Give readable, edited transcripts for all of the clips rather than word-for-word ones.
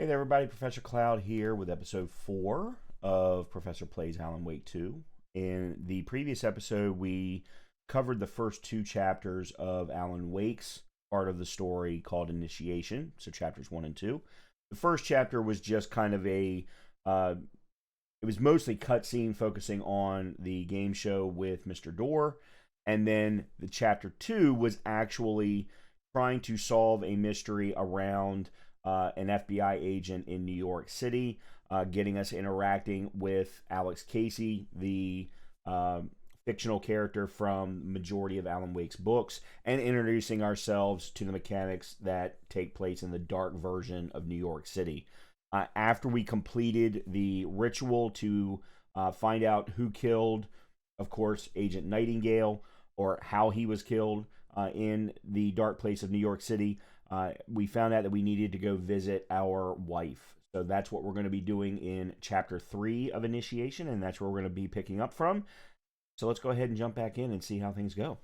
Hey there, everybody. Professor Cloud here with episode 4 of Professor Plays Alan Wake 2. In the previous episode, we covered the first 2 chapters of Alan Wake's part of the story called Initiation, so chapters 1 and 2. The first chapter was just kind of it was mostly cutscene focusing on the game show with Mr. Dorr, and then the chapter 2 was actually trying to solve a mystery around an FBI agent in New York City, getting us interacting with Alex Casey, the fictional character from the majority of Alan Wake's books, and introducing ourselves to the mechanics that take place in the dark version of New York City. After we completed the ritual to find out who killed, of course, Agent Nightingale, or how he was killed in the dark place of New York City, we found out that we needed to go visit our wife. So that's what we're going to be doing in chapter 3 of Initiation, and that's where we're going to be picking up from. So let's go ahead and jump back in and see how things go.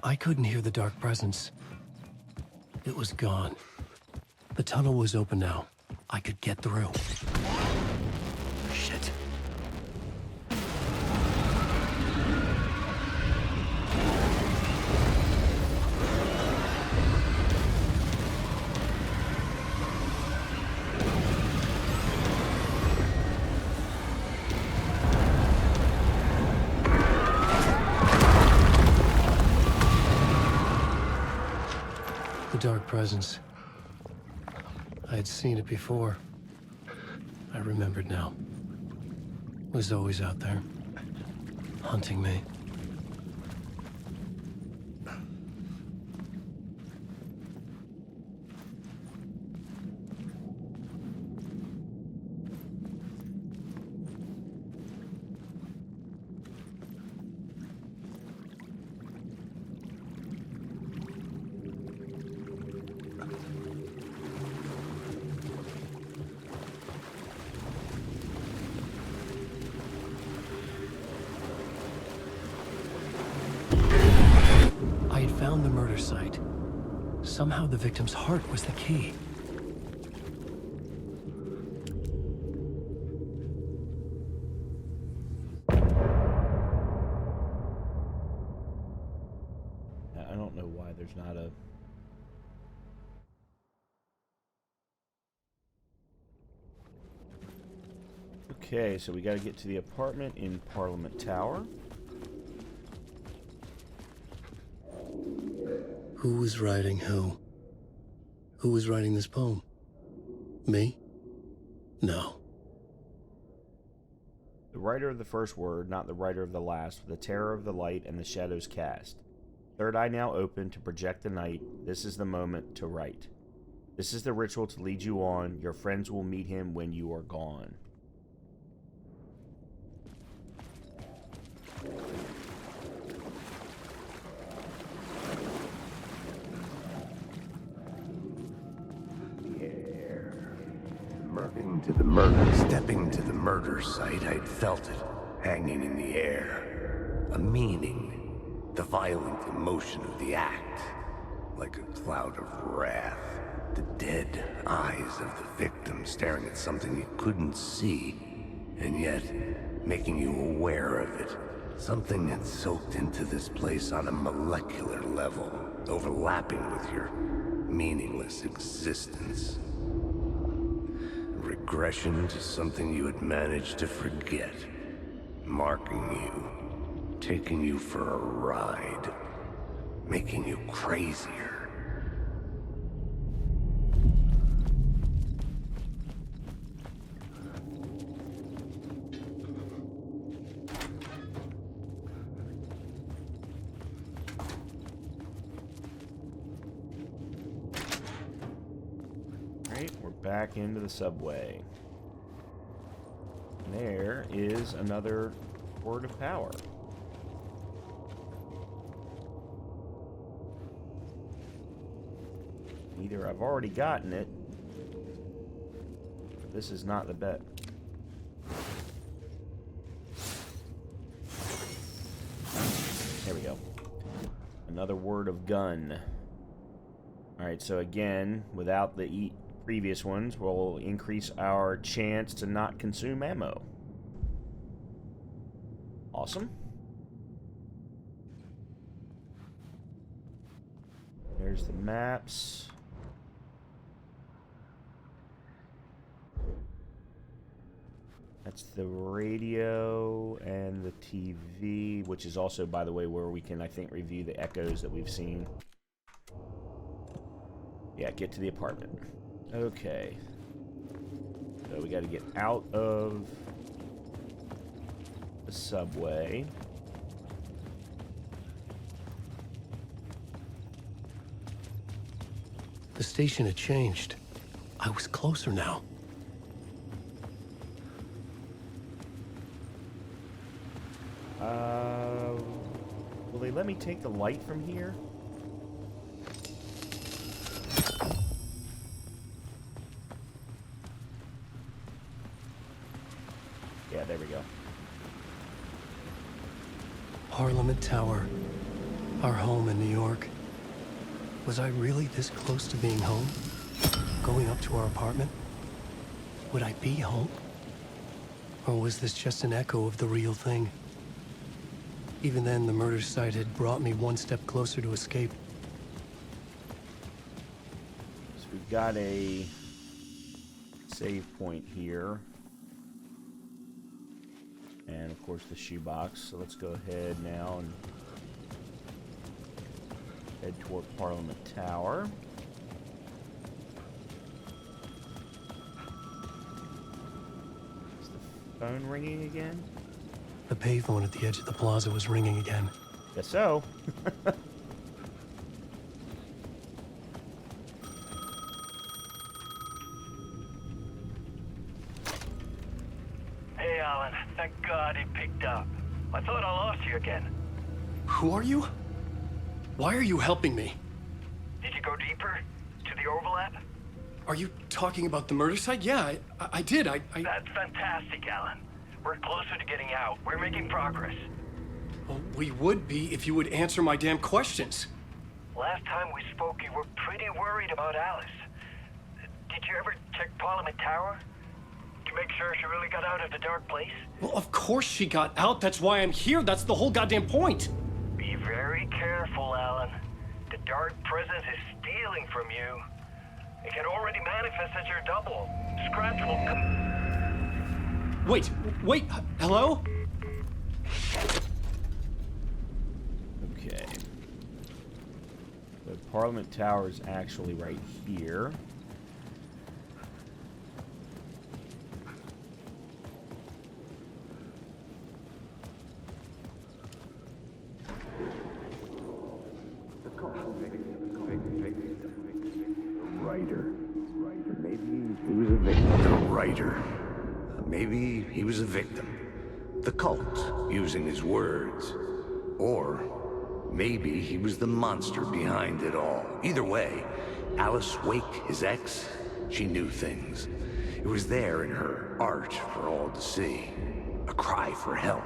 I couldn't hear the dark presence. It was gone. The tunnel was open now. I could get through. Shit. The dark presence. I had seen it before. I remembered now. It was always out there, hunting me. I had found the murder site. Somehow the victim's heart was the key. I don't know why there's not a... Okay, so we got to get to the apartment in Parliament Tower. Who was writing who? Who was writing this poem? Me? No. The writer of the first word, not the writer of the last, the terror of the light and the shadows cast. Third eye now open to project the night. This is the moment to write. This is the ritual to lead you on. Your friends will meet him when you are gone. Stepping to the murder site, I'd felt it, hanging in the air. A meaning, the violent emotion of the act, like a cloud of wrath. The dead eyes of the victim staring at something you couldn't see, and yet making you aware of it. Something had soaked into this place on a molecular level, overlapping with your meaningless existence. Regression to something you had managed to forget. Marking you. Taking you for a ride. Making you crazier. Back into the subway. And there is another word of power. Either I've already gotten it, this is not the bet. There we go. Another word of gun. Alright, so again, without the previous ones, we'll increase our chance to not consume ammo. Awesome. There's the maps. That's the radio and the TV, which is also, by the way, where we can, I think, review the echoes that we've seen. Yeah, get to the apartment. Okay. So we got to get out of the subway. The station had changed. I was closer now. Will they let me take the light from here? Yeah, there we go. Parliament Tower. Our home in New York. Was I really this close to being home? Going up to our apartment? Would I be home? Or was this just an echo of the real thing? Even then, the murder site had brought me one step closer to escape. So we've got a save point here. And of course the shoebox. So let's go ahead now and head toward Parliament Tower. Is the phone ringing again? The payphone at the edge of the plaza was ringing again. Guess so. Hey, Alan. Thank God he picked up. I thought I lost you again. Who are you? Why are you helping me? Did you go deeper? To the overlap? Are you talking about the murder site? Yeah, I did. That's fantastic, Alan. We're closer to getting out. We're making progress. Well, we would be if you would answer my damn questions. Last time we spoke, you were pretty worried about Alice. Did you ever check Parliament Tower? To make sure she really got out of the dark place? Well, of course she got out. That's why I'm here. That's the whole goddamn point. Be very careful, Alan. The dark presence is stealing from you. It can already manifest as your double. Scratch will come... Wait, hello? Okay. The Parliament Tower is actually right here. Maybe he was a victim. The cult, using his words. Or maybe he was the monster behind it all. Either way, Alice Wake, his ex, she knew things. It was there in her art for all to see. A cry for help.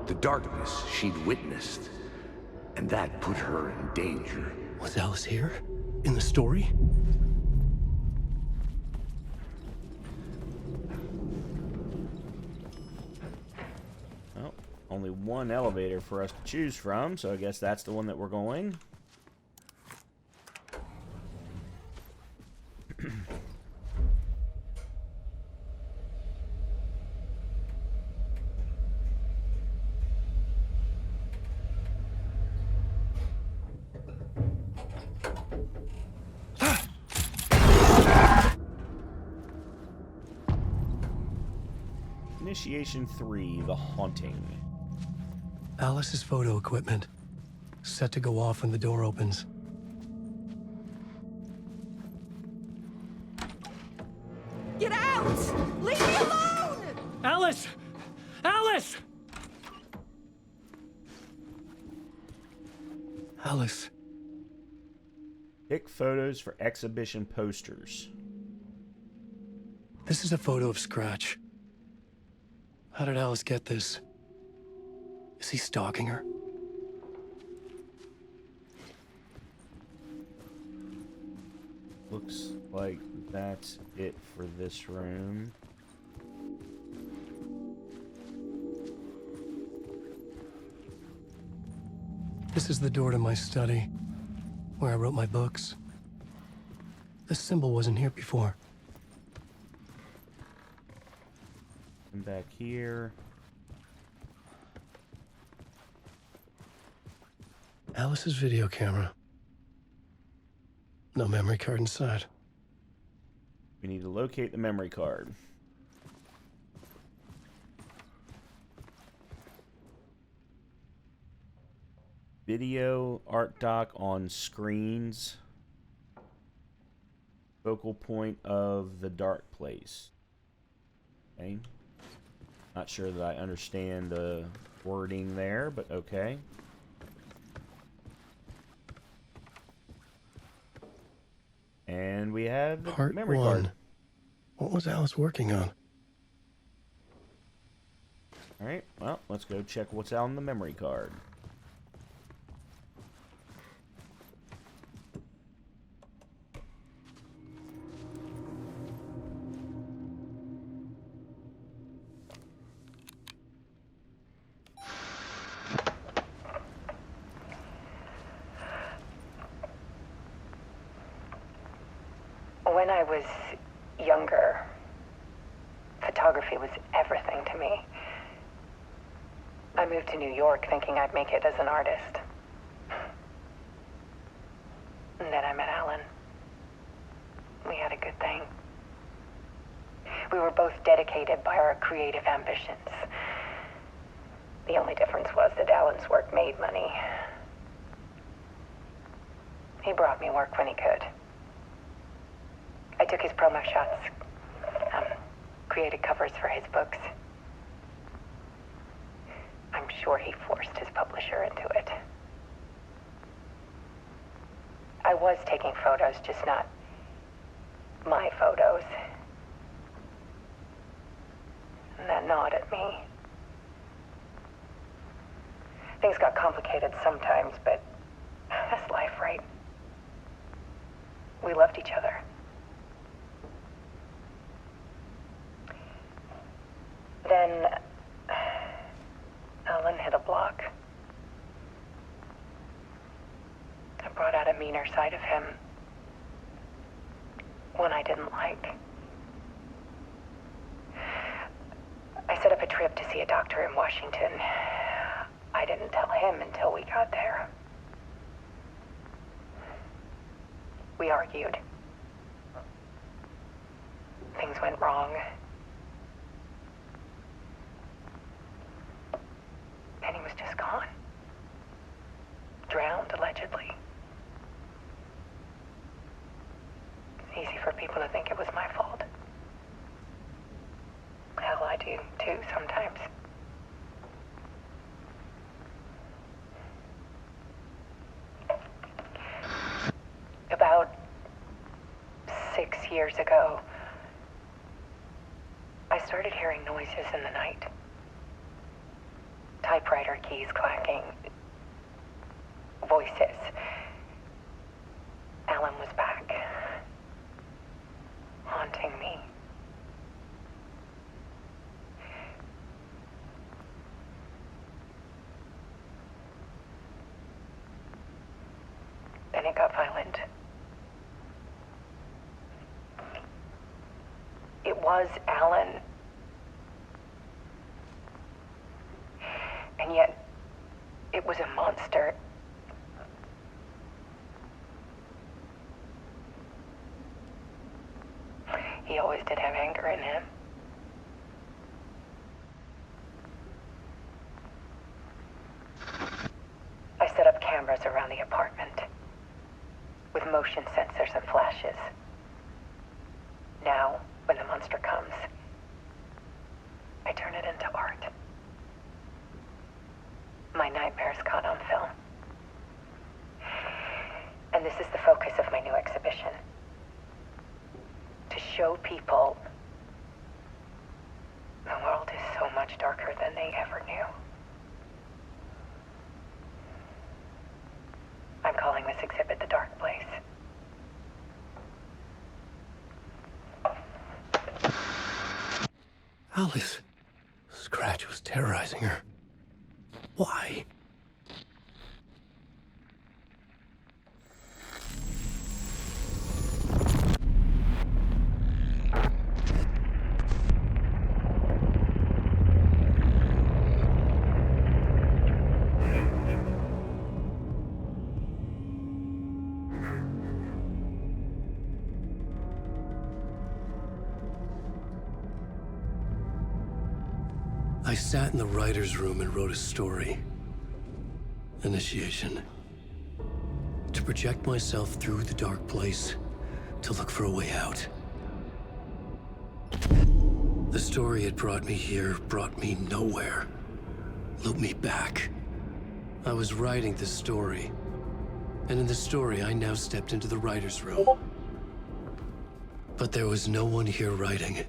The darkness she'd witnessed. And that put her in danger. Was Alice here? In the story? Only one elevator for us to choose from, so I guess that's the one that we're going. Initiation 3, The Haunting. Alice's photo equipment. Set to go off when the door opens. Get out! Leave me alone! Alice! Alice! Alice. Pick photos for exhibition posters. This is a photo of Scratch. How did Alice get this? Is he stalking her? Looks like that's it for this room. This is the door to my study, where I wrote my books. This symbol wasn't here before. And back here. Alice's video camera. No memory card inside. We need to locate the memory card. Video art dock on screens. Focal point of the dark place. Okay. Not sure that I understand the wording there, but okay. And we have the Part memory 1. card. What was Alice working on? Alright, well, let's go check what's on the memory card. When I was younger, photography was everything to me. I moved to New York thinking I'd make it as an artist. And then I met Alan. We had a good thing. We were both dedicated by our creative ambitions. The only difference was that Alan's work made money. He brought me work when he could. I took his promo shots, created covers for his books. I'm sure he forced his publisher into it. I was taking photos, just not my photos. And that gnawed at me. Things got complicated sometimes, but that's life, right? We loved each other. Then Alan hit a block. I brought out a meaner side of him. One I didn't like. I set up a trip to see a doctor in Washington. I didn't tell him until we got there. We argued. Things went wrong. And he was just gone. Drowned, allegedly. It's easy for people to think it was my fault. Hell, I do too sometimes. About 6 years ago, I started hearing noises in the night. Typewriter keys clacking. Voices. Alan was back. Haunting me. Then it got violent. It was Alan. And yet, it was a monster. He always did have anger in him. I set up cameras around the apartment with motion sensors and flashes. Now, when the monster comes, I turn it into art. My nightmares caught on film. And this is the focus of my new exhibition. To show people they ever knew. I'm calling this exhibit The Dark Place. Alice. Scratch was terrorizing her. Why? I sat in the writer's room and wrote a story. Initiation. To project myself through the dark place, to look for a way out. The story had brought me here, brought me nowhere. Looped me back. I was writing the story. And in the story, I now stepped into the writer's room. But there was no one here writing it.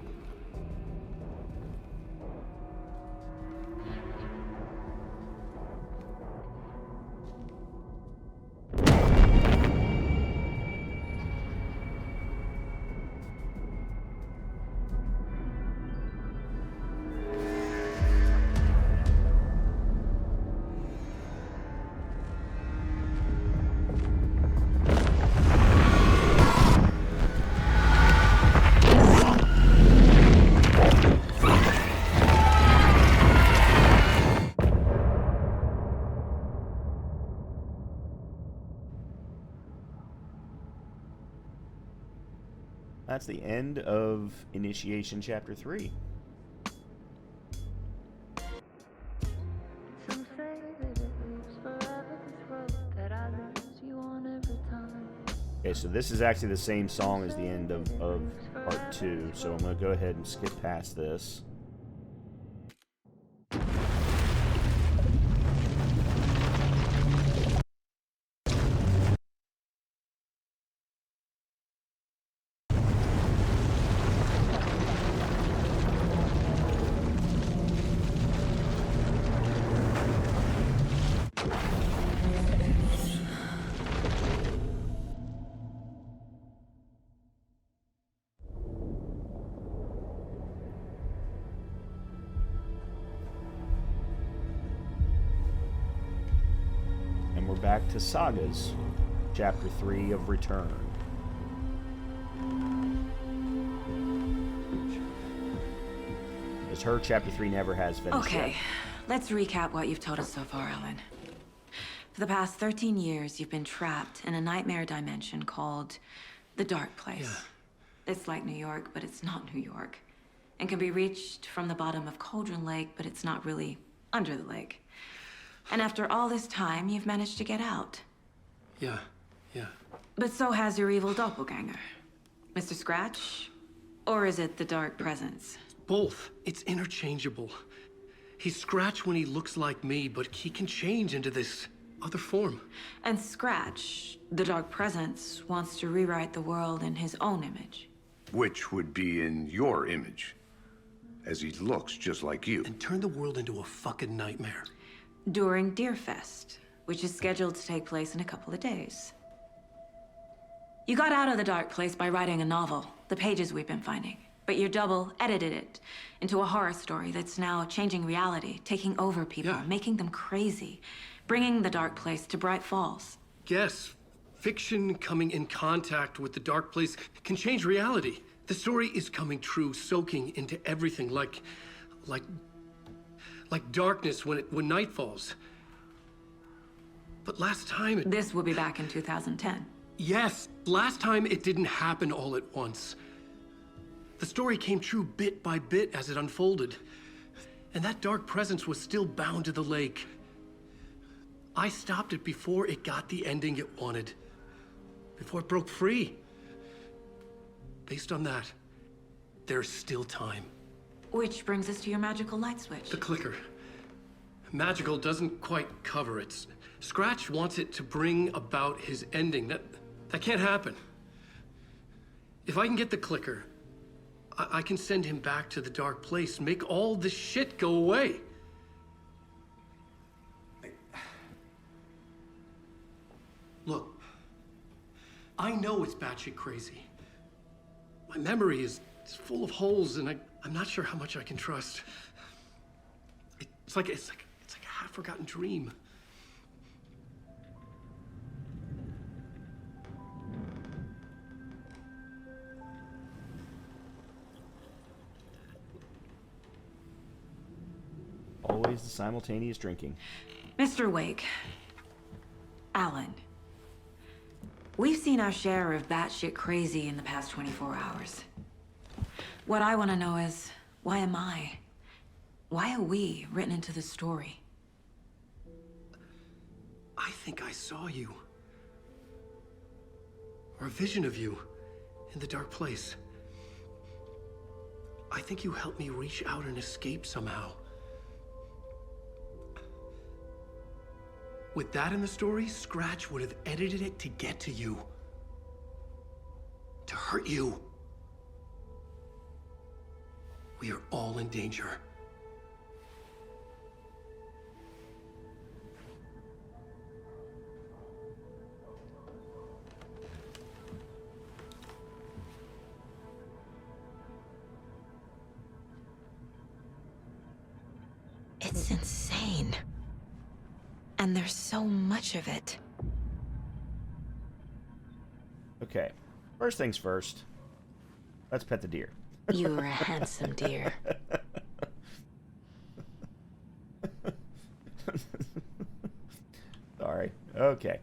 That's the end of Initiation Chapter 3. Some say that it lives forever, this road that I lose you on every time. Okay, so this is actually the same song as the end of Part 2, so I'm going to go ahead and skip past this. And we're back to Saga's Chapter 3 of Return. As her Chapter 3 never has finished Okay, yet. let's recap what you've told us so far, Alan. For the past 13 years, you've been trapped in a nightmare dimension called the Dark Place. Yeah. It's like New York, but it's not New York. And can be reached from the bottom of Cauldron Lake, but it's not really under the lake. And after all this time, you've managed to get out. Yeah. But so has your evil doppelganger. Mr. Scratch? Or is it the Dark Presence? Both. It's interchangeable. He's Scratch when he looks like me, but he can change into this other form. And Scratch, the Dark Presence, wants to rewrite the world in his own image. Which would be in your image, as he looks just like you. And turn the world into a fucking nightmare. During Deerfest, which is scheduled to take place in a couple of days. You got out of the Dark Place by writing a novel, the pages we've been finding. But your double edited it into a horror story that's now changing reality, taking over people, Yeah. making them crazy, bringing the Dark Place to Bright Falls. Yes, fiction coming in contact with the dark place can change reality. The story is coming true, soaking into everything like darkness when night falls. But last time This will be back in 2010. Yes, last time it didn't happen all at once. The story came true bit by bit as it unfolded. And that dark presence was still bound to the lake. I stopped it before it got the ending it wanted. Before it broke free. Based on that, there's still time. Which brings us to your magical light switch. The clicker. Magical doesn't quite cover it. Scratch wants it to bring about his ending. That can't happen. If I can get the clicker, I can send him back to the dark place, make all this shit go away. I know it's batshit crazy. My memory is full of holes, and I'm not sure how much I can trust. It's like a half-forgotten dream. Always the simultaneous drinking. Mr. Wake. Alan. We've seen our share of batshit crazy in the past 24 hours. What I want to know is, why am I? Why are we written into the story? I think I saw you. Or a vision of you in the dark place. I think you helped me reach out and escape somehow. With that in the story, Scratch would have edited it to get to you. To hurt you. We are all in danger. It's insane. And there's so much of it. Okay. First things first. Let's pet the deer. You're a handsome deer. Sorry. Okay.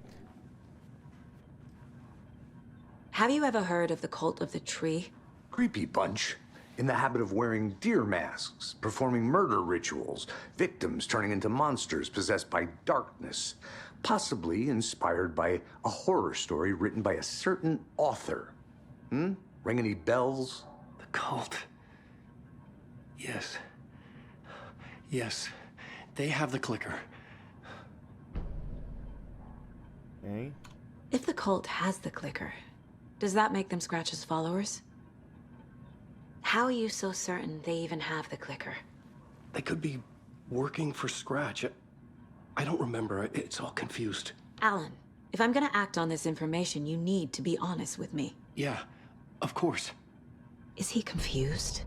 Have you ever heard of the cult of the tree? Creepy bunch. In the habit of wearing deer masks, performing murder rituals, victims turning into monsters possessed by darkness, possibly inspired by a horror story written by a certain author. Ring any bells? The cult. Yes. Yes. They have the clicker. Okay. If the cult has the clicker, does that make them Scratch's followers? How are you so certain they even have the clicker? They could be working for Scratch. I don't remember. It's all confused. Alan, if I'm gonna act on this information, you need to be honest with me. Yeah, of course. Is he confused?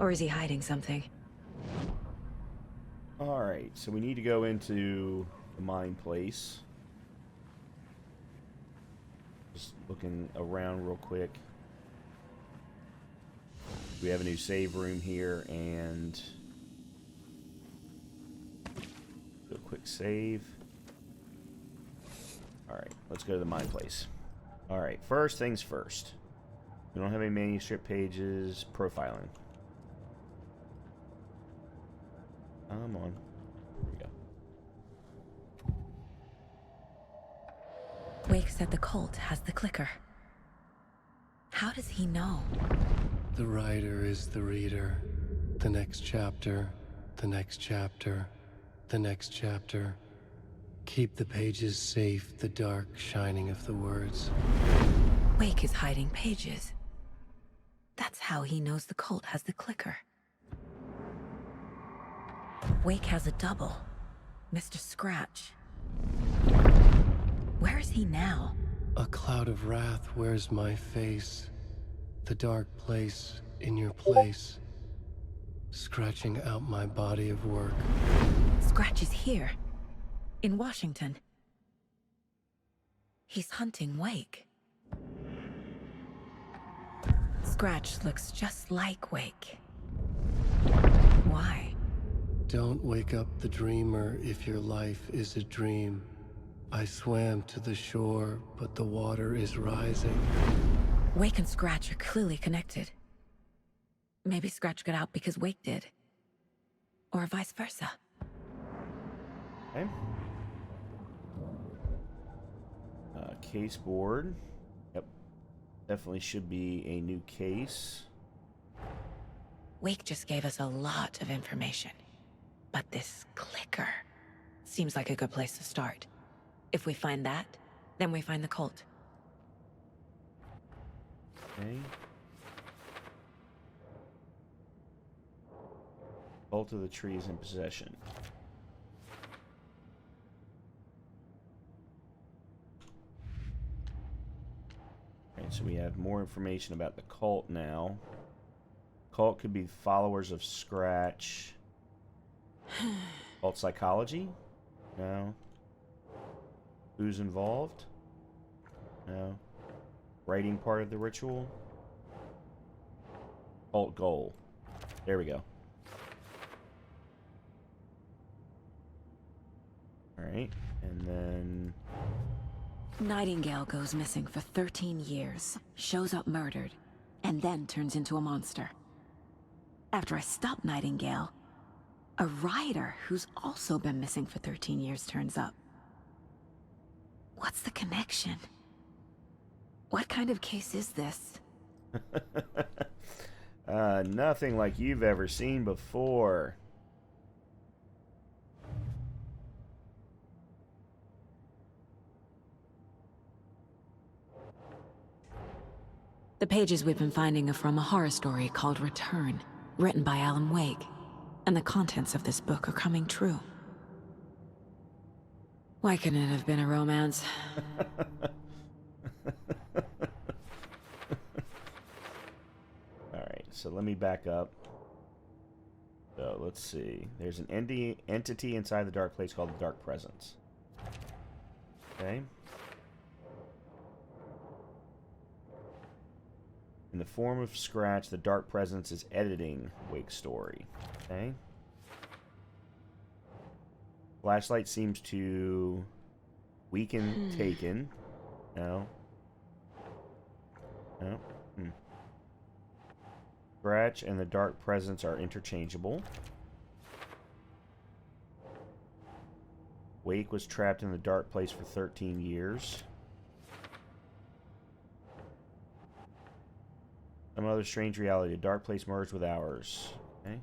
Or is he hiding something? Alright, so we need to go into the mine place. Just looking around real quick. We have a new save room here, and do a quick save. Alright, let's go to the mine place. Alright, first things first. We don't have any manuscript pages. Profiling. Come on. There we go. Wake said the cult has the clicker. How does he know? The writer is the reader. The next chapter, the next chapter, the next chapter. Keep the pages safe, the dark shining of the words. Wake is hiding pages. That's how he knows the cult has the clicker. Wake has a double. Mr. Scratch. Where is he now? A cloud of wrath wears my face. The dark place in your place. Scratching out my body of work. Scratch is here. In Washington. He's hunting Wake. Scratch looks just like Wake. Why? Don't wake up the dreamer if your life is a dream. I swam to the shore, but the water is rising. Wake and Scratch are clearly connected. Maybe Scratch got out because Wake did. Or vice versa. Okay. Case board. Yep. Definitely should be a new case. Wake just gave us a lot of information. But this clicker seems like a good place to start. If we find that, then we find the cult. Okay. Bolt of the tree is in possession. so we have more information about the cult now. Cult could be followers of Scratch. Cult psychology? No. Who's involved? No. Writing part of the ritual? Cult goal. There we go. Alright, and then... Nightingale goes missing for 13 years, shows up murdered, and then turns into a monster. After I stop Nightingale, a rider who's also been missing for 13 years turns up. What's the connection? What kind of case is this? Nothing like you've ever seen before. The pages we've been finding are from a horror story called Return, written by Alan Wake, and the contents of this book are coming true. Why couldn't it have been a romance? Alright, so let me back up. So, let's see. There's an entity inside the dark place called the Dark Presence. Okay. In the form of Scratch, the Dark Presence is editing Wake's story. Okay. Flashlight seems to weaken Taken. No. No. Scratch and the Dark Presence are interchangeable. Wake was trapped in the dark place for 13 years. Some other strange reality. The dark place merged with ours. Okay.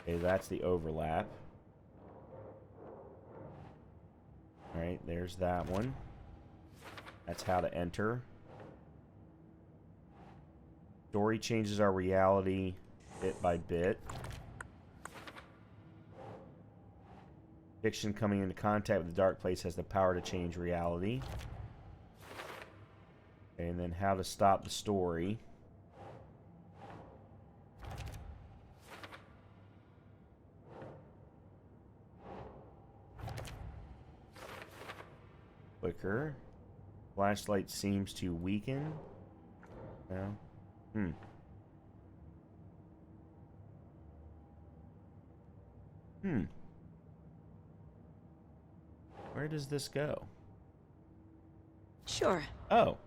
Okay, that's the overlap. Alright, there's that one. That's how to enter. Story changes our reality bit by bit. Fiction coming into contact with the dark place has the power to change reality. And then how to stop the story. Flicker. Flashlight seems to weaken. No. Where does this go? Sure. Oh.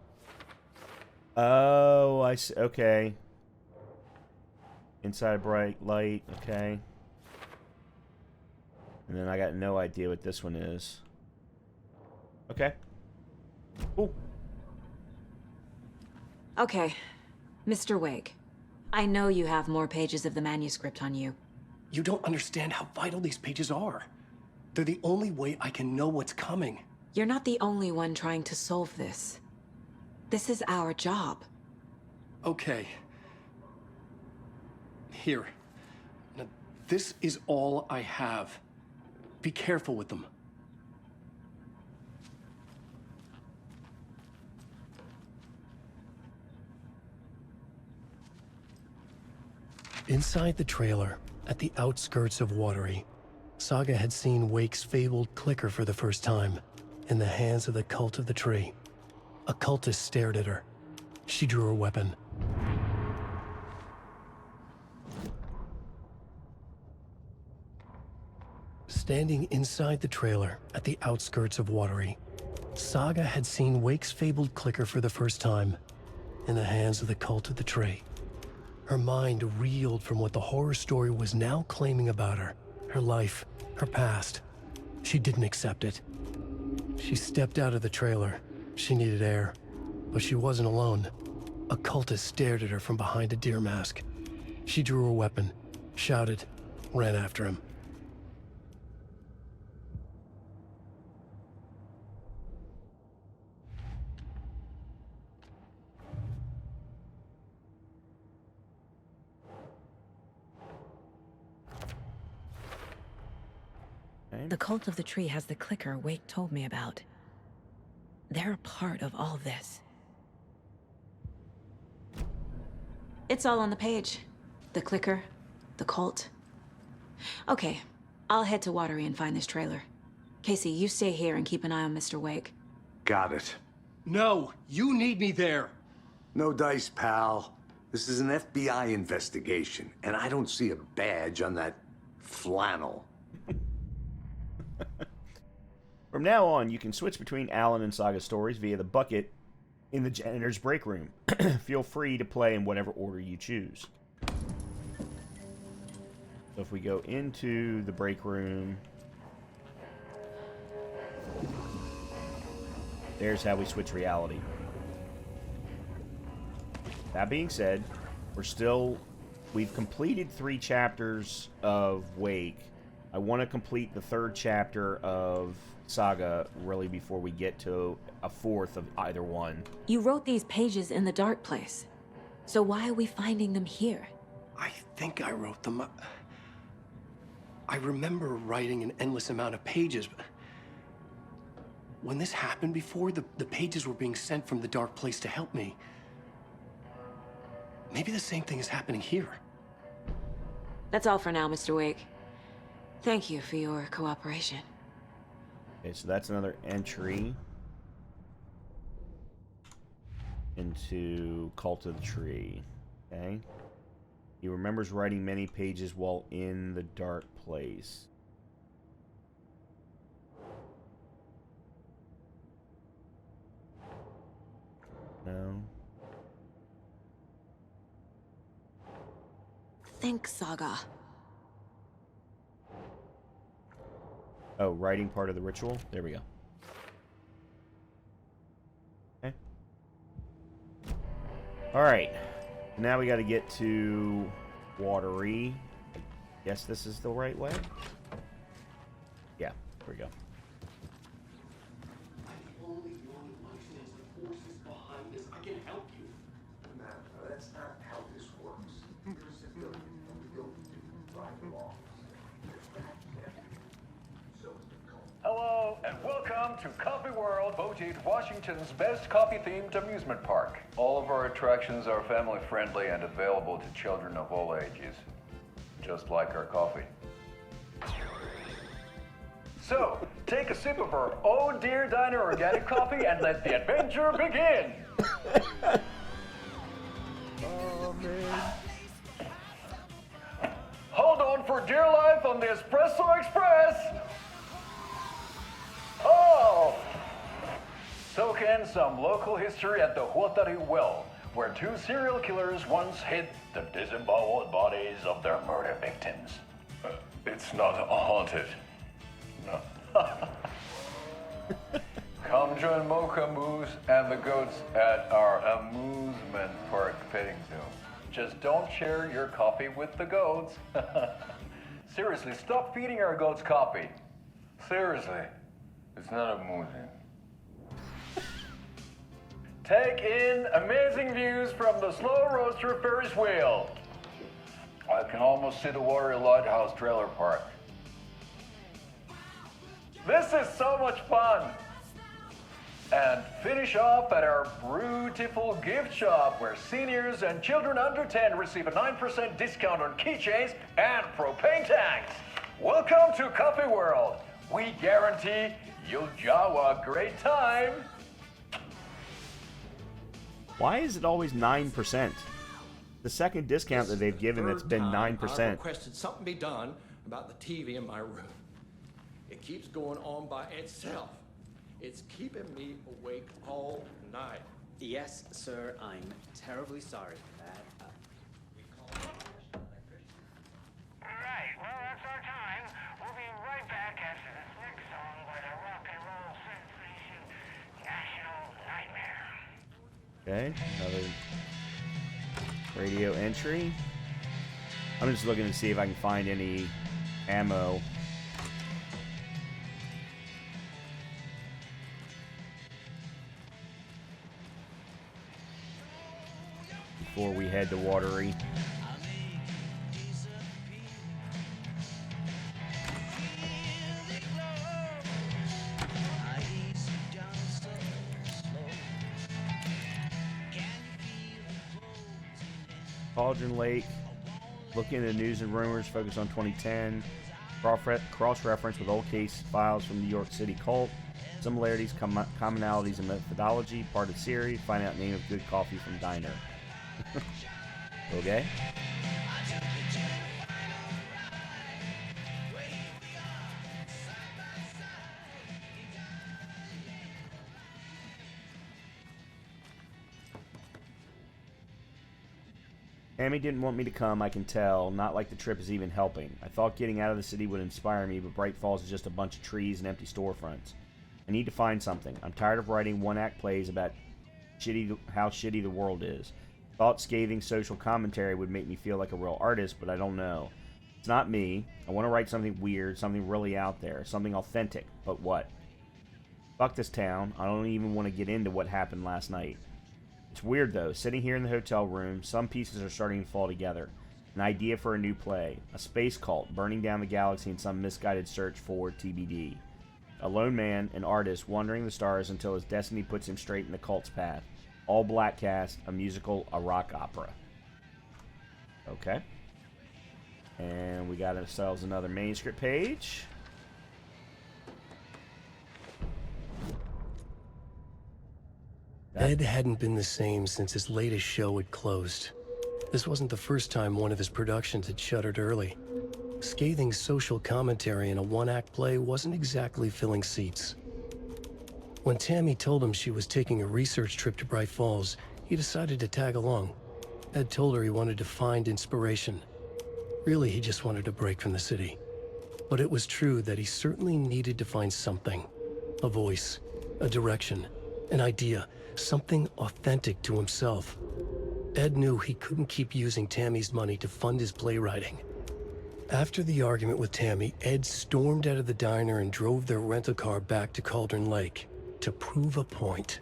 Oh, I see. Okay. Inside a bright light. Okay. And then I got no idea what this one is. Okay. Ooh. Okay. Mr. Wake, I know you have more pages of the manuscript on you. You don't understand how vital these pages are. They're the only way I can know what's coming. You're not the only one trying to solve this. This is our job. Okay. Here. Now, this is all I have. Be careful with them. Inside the trailer, at the outskirts of Watery, Saga had seen Wake's fabled clicker for the first time, in the hands of the cult of the tree. A cultist stared at her. She drew her weapon. Standing inside the trailer, at the outskirts of Watery, Saga had seen Wake's fabled clicker for the first time, in the hands of the cult of the tree. Her mind reeled from what the horror story was now claiming about her. Her life, her past. She didn't accept it. She stepped out of the trailer. She needed air. But she wasn't alone. A cultist stared at her from behind a deer mask. She drew her weapon, shouted, ran after him. The cult of the tree has the clicker Wake told me about. They're a part of all this. It's all on the page. The clicker, the cult. Okay, I'll head to Watery and find this trailer. Casey, you stay here and keep an eye on Mr. Wake. Got it. No, you need me there. No dice, pal. This is an FBI investigation, and I don't see a badge on that flannel. From now on, you can switch between Alan and Saga stories via the bucket in the janitor's break room. Feel free to play in whatever order you choose. So if we go into the break room, there's how we switch reality. That being said, we've completed 3 chapters of Wake. I want to complete the 3rd chapter of Saga really before we get to a 4th of either one. You wrote these pages in the dark place. So why are we finding them here? I think I wrote them. I remember writing an endless amount of pages, but when this happened before, the pages were being sent from the dark place to help me. Maybe the same thing is happening here. That's all for now, Mr. Wake. Thank you for your cooperation. Okay, so that's another entry into Cult of the Tree. Okay. He remembers writing many pages while in the dark place. No. Think, Saga. Oh, writing part of the ritual? There we go. Okay. Alright. Now we got to get to Watery. I guess this is the right way? Yeah, here we go. That's not how this works. You're a civilian, and we don't do right laws. Hello, and welcome to Coffee World, voted Washington's best coffee-themed amusement park. All of our attractions are family-friendly and available to children of all ages, just like our coffee. So, take a sip of our Oh Dear Diner organic coffee and let the adventure begin! Oh, man. Hold on for dear life on the Espresso Express! Oh! Soak in some local history at the Watery well, where 2 serial killers once hid the disemboweled bodies of their murder victims. It's not haunted. No. Come join Mocha Moose and the goats at our amusement park petting zoo. Just don't share your coffee with the goats. Seriously, stop feeding our goats coffee. Seriously, it's not amusing. Take in amazing views from the Slow Roaster Ferris wheel. I can almost see the Watery Lighthouse trailer park. This is so much fun! And finish off at our beautiful gift shop where seniors and children under 10 receive a 9% discount on keychains and propane tanks. Welcome to Coffee World. We guarantee you'll jaw a great time. Why is it always 9%? The second discount that they've given that's been 9%. I requested something be done about the TV in my room. It keeps going on by itself. It's keeping me awake all night. Yes, sir, I'm terribly sorry for that. Alright, well, that's our time. We'll be right back after this next song by the rock and roll sensation, National Nightmare. Okay, another radio entry. I'm just looking to see if I can find any ammo. Before we head to Watery. Cauldron Lake. Looking into news and rumors, focus on 2010. Cross-reference with old case files from New York City cult. Similarities, commonalities, and methodology. Part of series. Find out name of good coffee from diner. Okay. Tammy didn't want me to come, I can tell. Not like the trip is even helping. I thought getting out of the city would inspire me, but Bright Falls is just a bunch of trees and empty storefronts. I need to find something. I'm tired of writing one-act plays about how shitty the world is. Thought scathing social commentary would make me feel like a real artist, but I don't know. It's not me. I want to write something weird, something really out there, something authentic. But what? Fuck this town. I don't even want to get into what happened last night. It's weird, though. Sitting here in the hotel room, some pieces are starting to fall together. An idea for a new play. A space cult burning down the galaxy in some misguided search for TBD. A lone man, an artist, wandering the stars until his destiny puts him straight in the cult's path. All black cast, a musical, a rock opera. Okay. And we got ourselves another manuscript page. Ed hadn't been the same since his latest show had closed. This wasn't the first time one of his productions had shuttered early. Scathing social commentary in a one-act play wasn't exactly filling seats. When Tammy told him she was taking a research trip to Bright Falls, he decided to tag along. Ed told her he wanted to find inspiration. Really, he just wanted a break from the city. But it was true that he certainly needed to find something. A voice, a direction, an idea, something authentic to himself. Ed knew he couldn't keep using Tammy's money to fund his playwriting. After the argument with Tammy, Ed stormed out of the diner and drove their rental car back to Cauldron Lake to prove a point.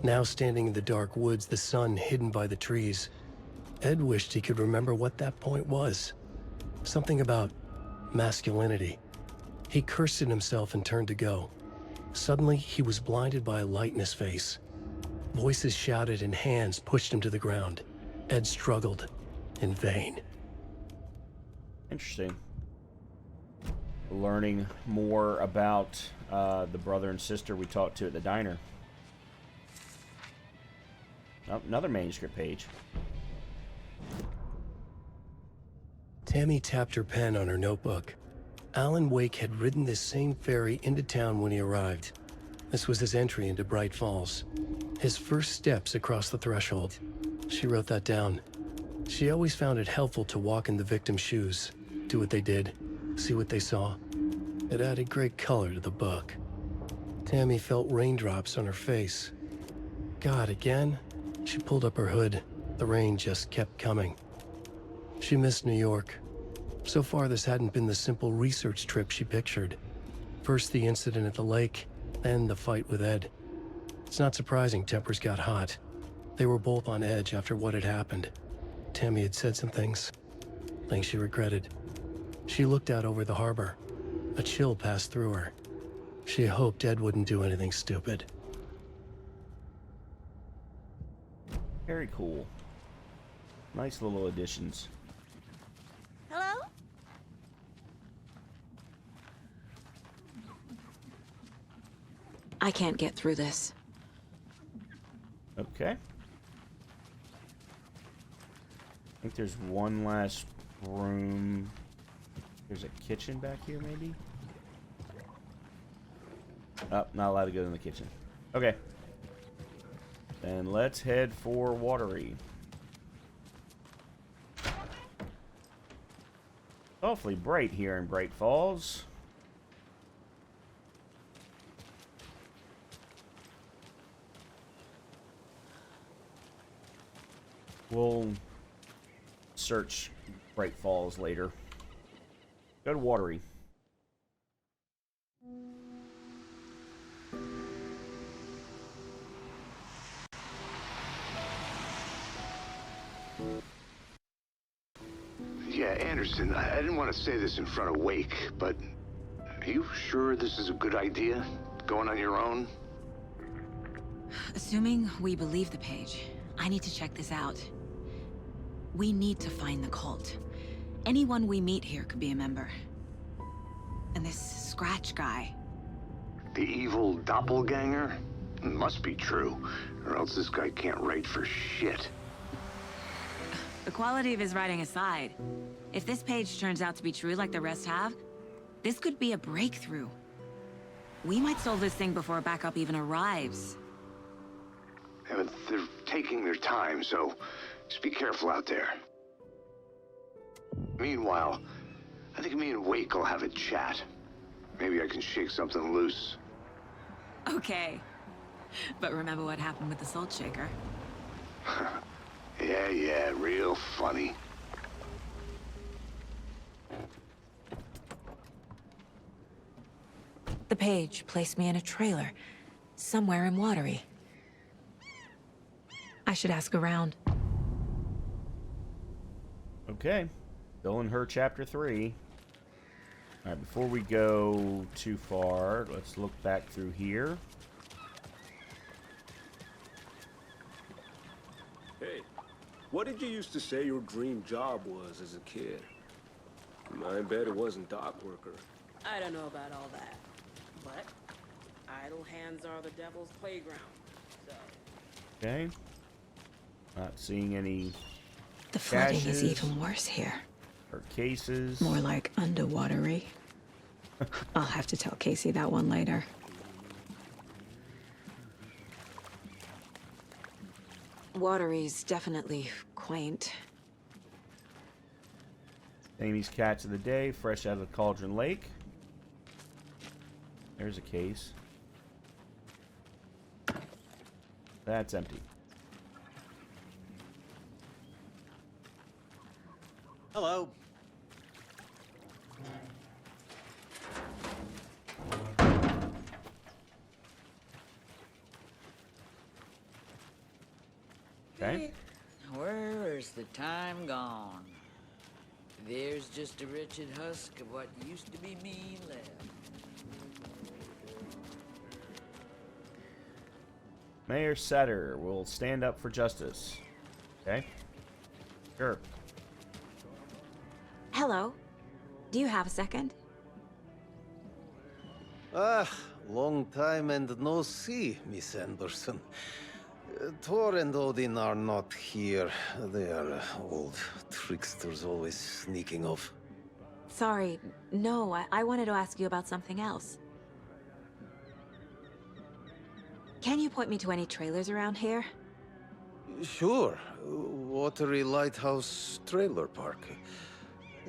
Now standing in the dark woods, the sun hidden by the trees, Ed wished he could remember what that point was. Something about masculinity. He cursed at himself and turned to go. Suddenly, he was blinded by a light in his face. Voices shouted and hands pushed him to the ground. Ed struggled in vain. Interesting. Learning more about the brother and sister we talked to at the diner. Oh, another manuscript page. Tammy tapped her pen on her notebook. Alan Wake had ridden this same ferry into town when he arrived. This was his entry into Bright Falls. His first steps across the threshold. She wrote that down. She always found it helpful to walk in the victim's shoes, do what they did, see what they saw. It added great color to the book. Tammy felt raindrops on her face. God, again? She pulled up her hood. The rain just kept coming. She missed New York. So far, this hadn't been the simple research trip she pictured. First the incident at the lake, then the fight with Ed. It's not surprising tempers got hot. They were both on edge after what had happened. Tammy had said some things she regretted. She looked out over the harbor. A chill passed through her. She hoped Ed wouldn't do anything stupid. Very cool. Nice little additions. Hello? I can't get through this. Okay. I think there's one last room. There's a kitchen back here, maybe? Oh, not allowed to go in the kitchen. Okay. Then let's head for Watery. Awfully bright here in Bright Falls. We'll search Bright Falls later. Go to Watery. Yeah, Anderson, I didn't want to say this in front of Wake, but are you sure this is a good idea? Going on your own? Assuming we believe the page, I need to check this out. We need to find the cult. Anyone we meet here could be a member. And this Scratch guy. The evil doppelganger? Must be true, or else this guy can't write for shit. The quality of his writing aside, if this page turns out to be true like the rest have, this could be a breakthrough. We might solve this thing before a backup even arrives. Yeah, but they're taking their time, so just be careful out there. Meanwhile, I think me and Wake will have a chat. Maybe I can shake something loose. Okay. But remember what happened with the salt shaker? Yeah, real funny. The page placed me in a trailer, somewhere in Watery. I should ask around. Okay. Still in her chapter 3. Alright, before we go too far, let's look back through here. Hey, what did you used to say your dream job was as a kid? I bet it wasn't dock worker. I don't know about all that, but idle hands are the devil's playground, so... Okay. Not seeing any The flooding is caches even worse here. or cases. More like underwatery. I'll have to tell Casey that one later. Watery's definitely quaint. Amy's catch of the day, fresh out of Cauldron Lake. There's a case. That's empty. Hello. Okay. Where's the time gone? There's just a wretched husk of what used to be me left. Mayor Setter will stand up for justice. Okay. Sure. Hello. Do you have a second? Long time and no see, Miss Anderson. Thor and Odin are not here. They are old tricksters always sneaking off. Sorry. No, I wanted to ask you about something else. Can you point me to any trailers around here? Sure. Watery Lighthouse Trailer Park.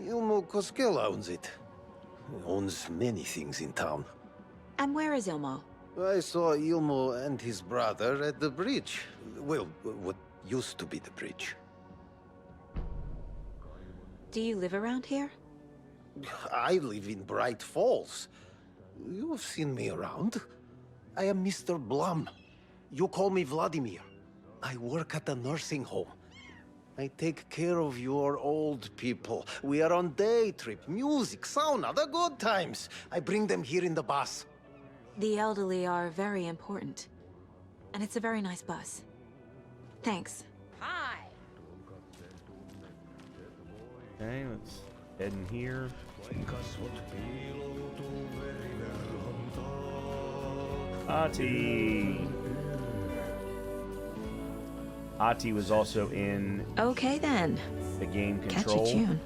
Ilmo Koskela owns it. He owns many things in town. And where is Ilmo? I saw Ilmo and his brother at the bridge. Well, what used to be the bridge. Do you live around here? I live in Bright Falls. You've seen me around. I am Mr. Blum. You call me Vladimir. I work at a nursing home. I take care of your old people. We are on day trip, music, sauna, the good times. I bring them here in the bus. The elderly are very important. And it's a very nice bus. Thanks. Hi. Okay, let's head in here. Ati. Ati was also in Okay then. the game Catch Control. a tune.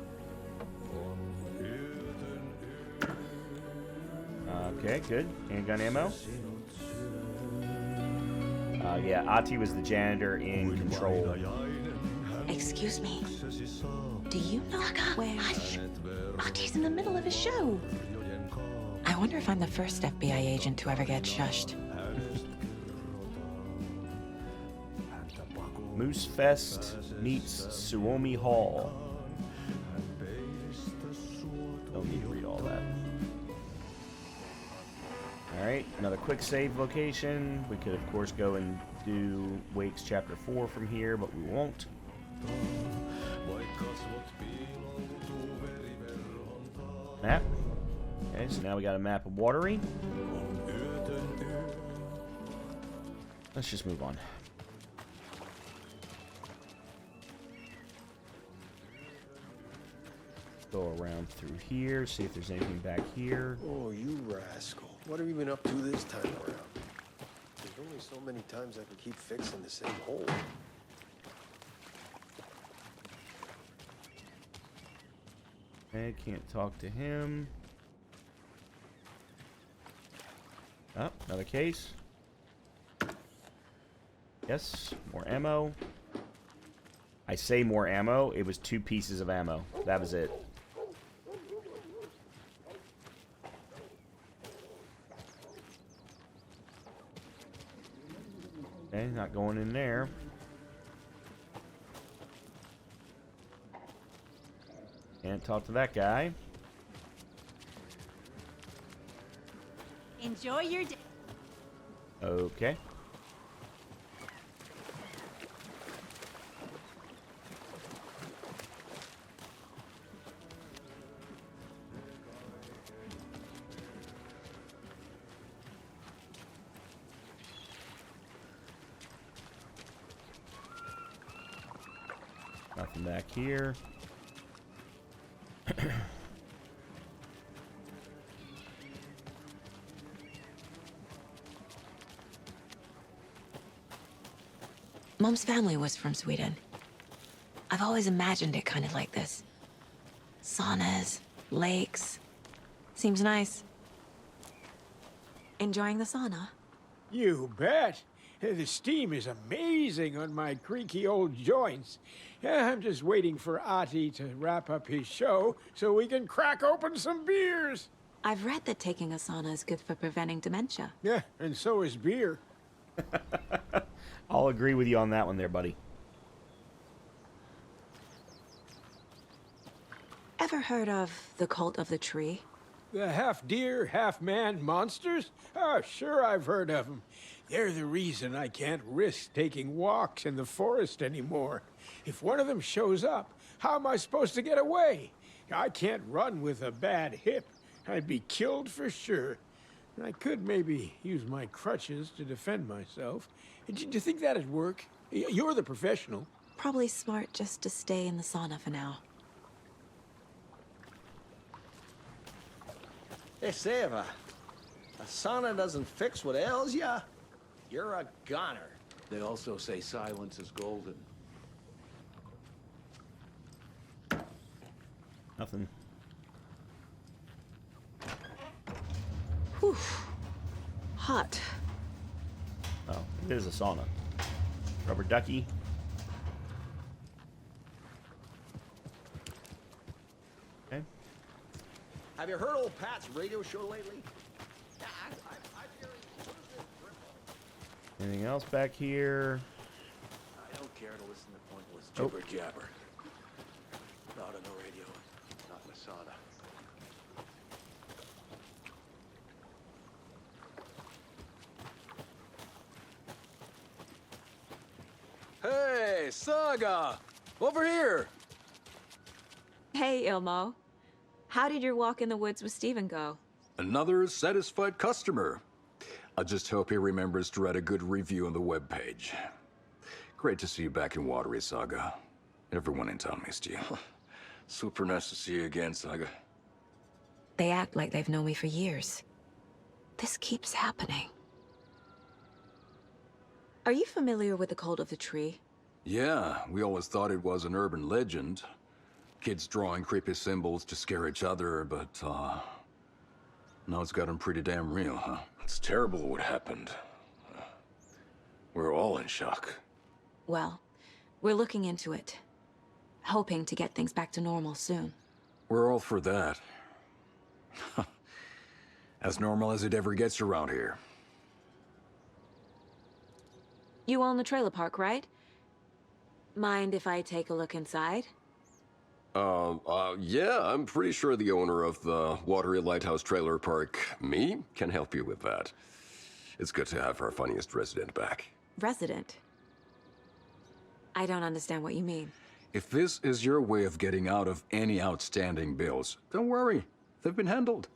Okay, good. Handgun ammo. Yeah, Ati was the janitor in Control. Excuse me. Do you know where... Hush! Ati's in the middle of a show. I wonder if I'm the first FBI agent to ever get shushed. Moose Fest meets Suomi Hall. Don't need to read all that. Alright, another quick save location. We could, of course, go and do Wake's Chapter 4 from here, but we won't. Map. Okay, so now we got a map of Watery. Let's just move on. Go around through here, see if there's anything back here. Oh, you rascal. What have you been up to this time around? There's only so many times I can keep fixing the same hole. Okay, can't talk to him. Oh, another case. Yes, more ammo. I say more ammo. It was 2 pieces of ammo. That was it. Okay, not going in there. Can't talk to that guy. Enjoy your day. Okay. Nothing back here. Mom's family was from Sweden. I've always imagined it kind of like this. Saunas, lakes. Seems nice. Enjoying the sauna? You bet. The steam is amazing on my creaky old joints. I'm just waiting for Ati to wrap up his show so we can crack open some beers. I've read that taking a sauna is good for preventing dementia. Yeah, and so is beer. I'll agree with you on that one there, buddy. Ever heard of the cult of the tree? The half-deer, half-man monsters? Oh, sure I've heard of them. They're the reason I can't risk taking walks in the forest anymore. If one of them shows up, how am I supposed to get away? I can't run with a bad hip. I'd be killed for sure. I could maybe use my crutches to defend myself. Do you think that'd work? You're the professional. Probably smart just to stay in the sauna for now. Hey, say if a sauna doesn't fix what ails ya, you're a goner. They also say silence is golden. Nothing. Whew. Hot. Oh, it is a sauna. Rubber ducky. Okay. Have you heard old Pat's radio show lately? Yeah, I hear Anything else back here? I don't care to listen to pointless Nope. jibber jabber. Not on the radio, not in the sauna. Hey, Saga! Over here! Hey, Ilmo. How did your walk in the woods with Steven go? Another satisfied customer. I just hope he remembers to write a good review on the webpage. Great to see you back in Watery, Saga. Everyone in town missed you. Super nice to see you again, Saga. They act like they've known me for years. This keeps happening. Are you familiar with the cult of the tree? Yeah, we always thought it was an urban legend. Kids drawing creepy symbols to scare each other, but, now it's gotten pretty damn real, huh? It's terrible what happened. We're all in shock. Well, we're looking into it. Hoping to get things back to normal soon. We're all for that. As normal as it ever gets around here. You own the trailer park, right? Mind if I take a look inside? Yeah, I'm pretty sure the owner of the Watery Lighthouse Trailer Park, me, can help you with that. It's good to have our funniest resident back. Resident? I don't understand what you mean. If this is your way of getting out of any outstanding bills, don't worry. They've been handled.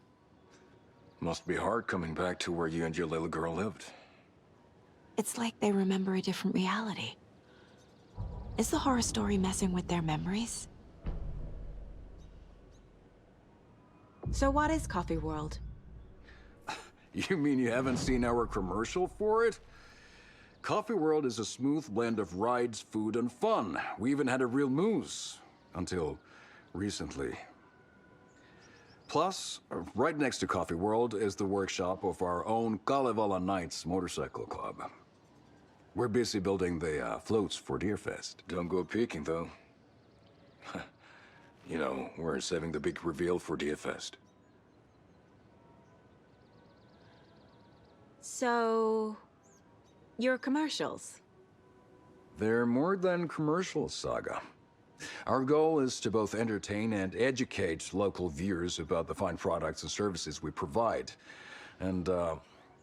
Must be hard coming back to where you and your little girl lived. It's like they remember a different reality. Is the horror story messing with their memories? So what is Coffee World? You mean you haven't seen our commercial for it? Coffee World is a smooth blend of rides, food, and fun. We even had a real moose. Until recently. Plus, right next to Coffee World is the workshop of our own Kalevala Knights Motorcycle Club. We're busy building the floats for Deerfest. Don't go peeking, though. You know, we're saving the big reveal for Deerfest. So... your commercials? They're more than commercials, Saga. Our goal is to both entertain and educate local viewers about the fine products and services we provide. And,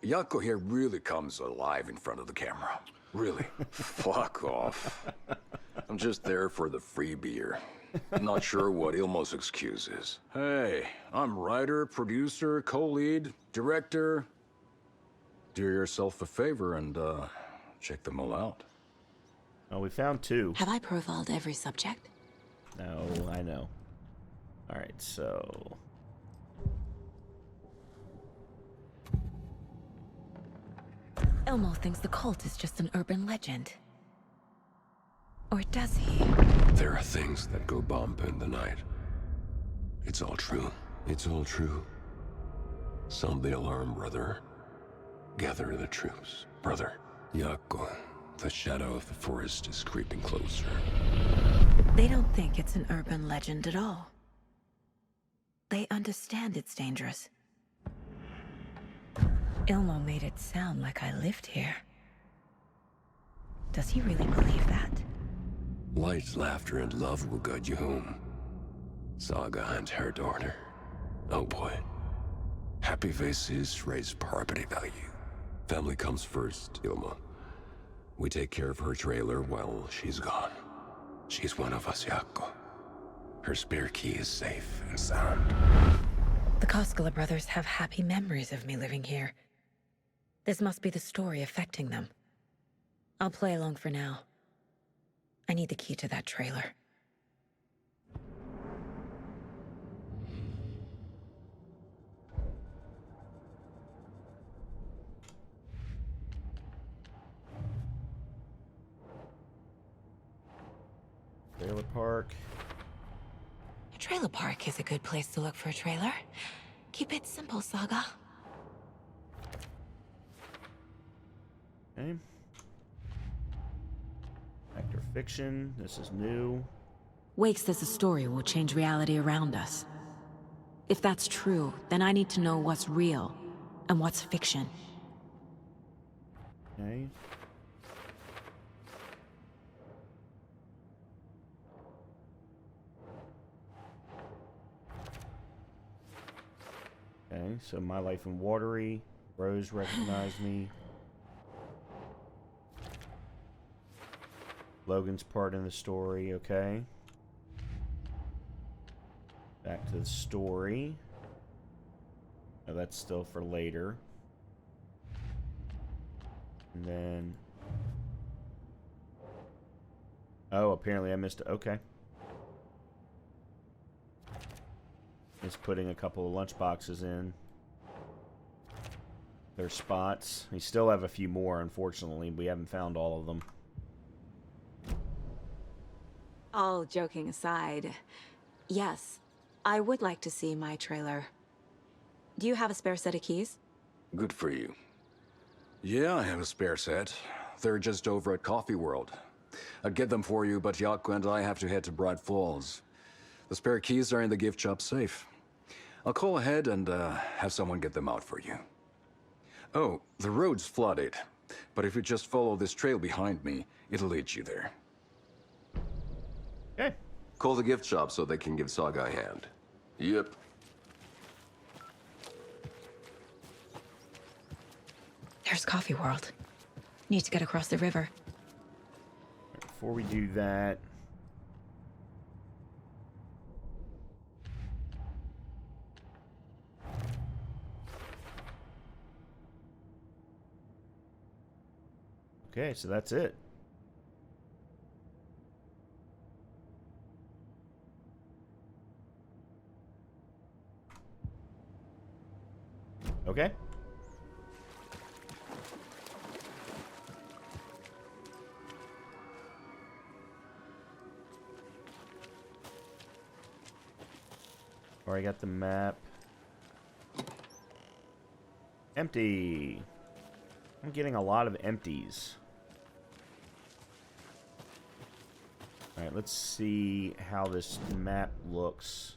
Jaakko here really comes alive in front of the camera. Really. Fuck off. I'm just there for the free beer. Not sure what Ilmo's excuse is. Hey, I'm writer, producer, co-lead, director. Do yourself a favor and, check them all out. Oh, we found 2. Have I profiled every subject? No, I know. Alright, so... Ilmo thinks the cult is just an urban legend. Or does he? There are things that go bump in the night. It's all true. It's all true. Sound the alarm, brother. Gather the troops, brother. Jaakko, the shadow of the forest is creeping closer. They don't think it's an urban legend at all. They understand it's dangerous. Ilmo made it sound like I lived here. Does he really believe that? Light, laughter, and love will guide you home. Saga and her daughter. Oh boy. Happy faces raise property value. Family comes first, Ilmo. We take care of her trailer while she's gone. She's one of us, Jaakko. Her spare key is safe and sound. The Koskela brothers have happy memories of me living here. This must be the story affecting them. I'll play along for now. I need the key to that trailer. Trailer park. A trailer park is a good place to look for a trailer. Keep it simple, Saga. Okay. Fact or fiction. This is new. Wake says the story will change reality around us. If that's true, then I need to know what's real and what's fiction. Okay. Okay, so my life in Watery. Rose recognized me. Logan's part in the story, okay. Back to the story. Oh, that's still for later. And then... oh, apparently I missed it. Okay. Just putting a couple of lunch boxes in their spots. We still have a few more, unfortunately. We haven't found all of them. All joking aside, yes, I would like to see my trailer. Do you have a spare set of keys? Good for you. Yeah, I have a spare set. They're just over at Coffee World. I'd get them for you, but Jaakko and I have to head to Bright Falls. The spare keys are in the gift shop safe. I'll call ahead and have someone get them out for you. Oh, the road's flooded, but if you just follow this trail behind me, it'll lead you there. Okay. Call the gift shop so they can give Saga a hand. Yep. There's Coffee World. Need to get across the river. Before we do that... okay, so that's it. Okay. Already got the map. Empty. I'm getting a lot of empties. Alright, let's see how this map looks.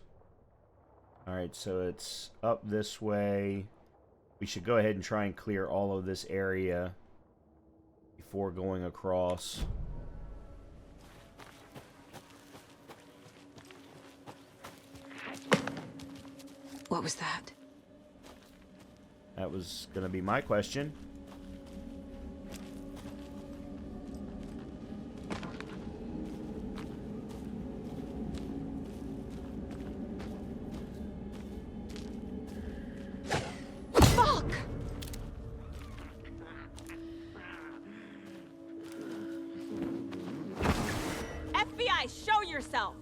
Alright, so it's up this way. We should go ahead and try and clear all of this area before going across. What was that? That was going to be my question. Fuck! FBI, show yourself!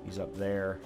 He's up there.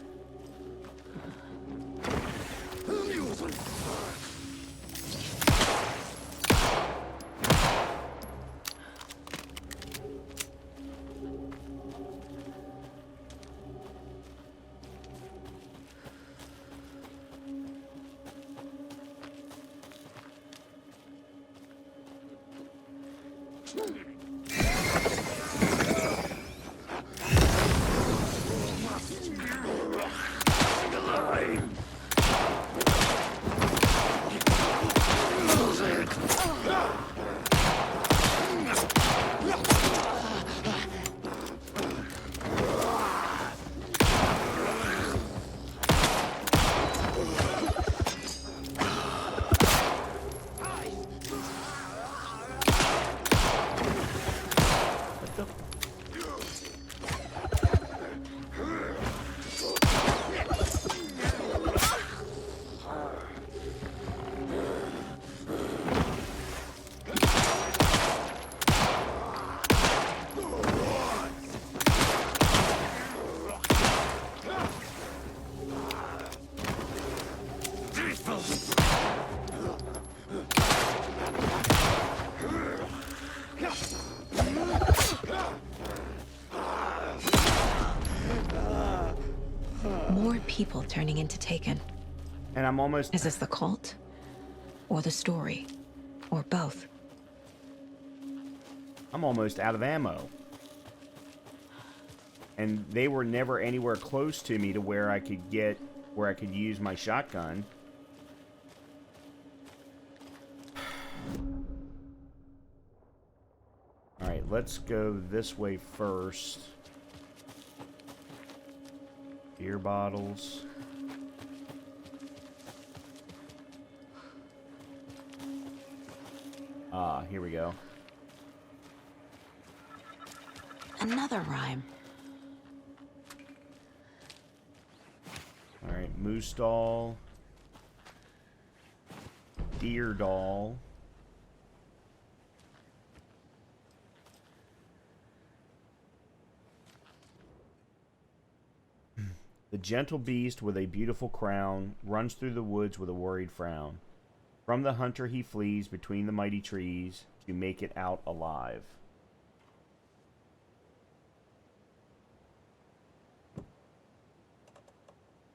More people turning into Taken. And I'm almost... Is this the cult? Or the story? Or both? I'm almost out of ammo. And they were never anywhere close to me to where I could use my shotgun. Alright, let's go this way first. Beer bottles. Ah, here we go. Another rhyme. Alright, moose doll. Deer doll. The gentle beast with a beautiful crown runs through the woods with a worried frown. From the hunter he flees between the mighty trees to make it out alive.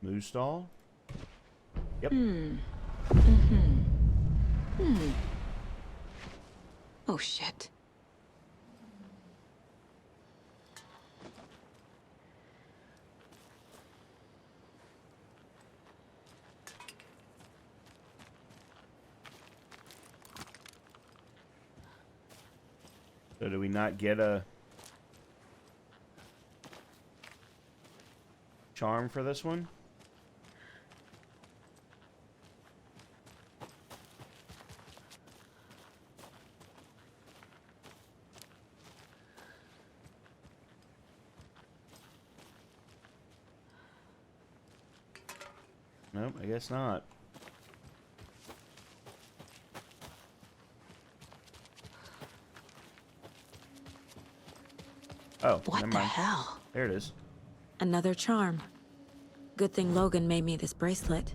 Moose doll? Yep. Oh shit. So do we not get a charm for this one? Nope, I guess not. Oh, what never the mind. hell? There it is. Another charm. Good thing Logan made me this bracelet.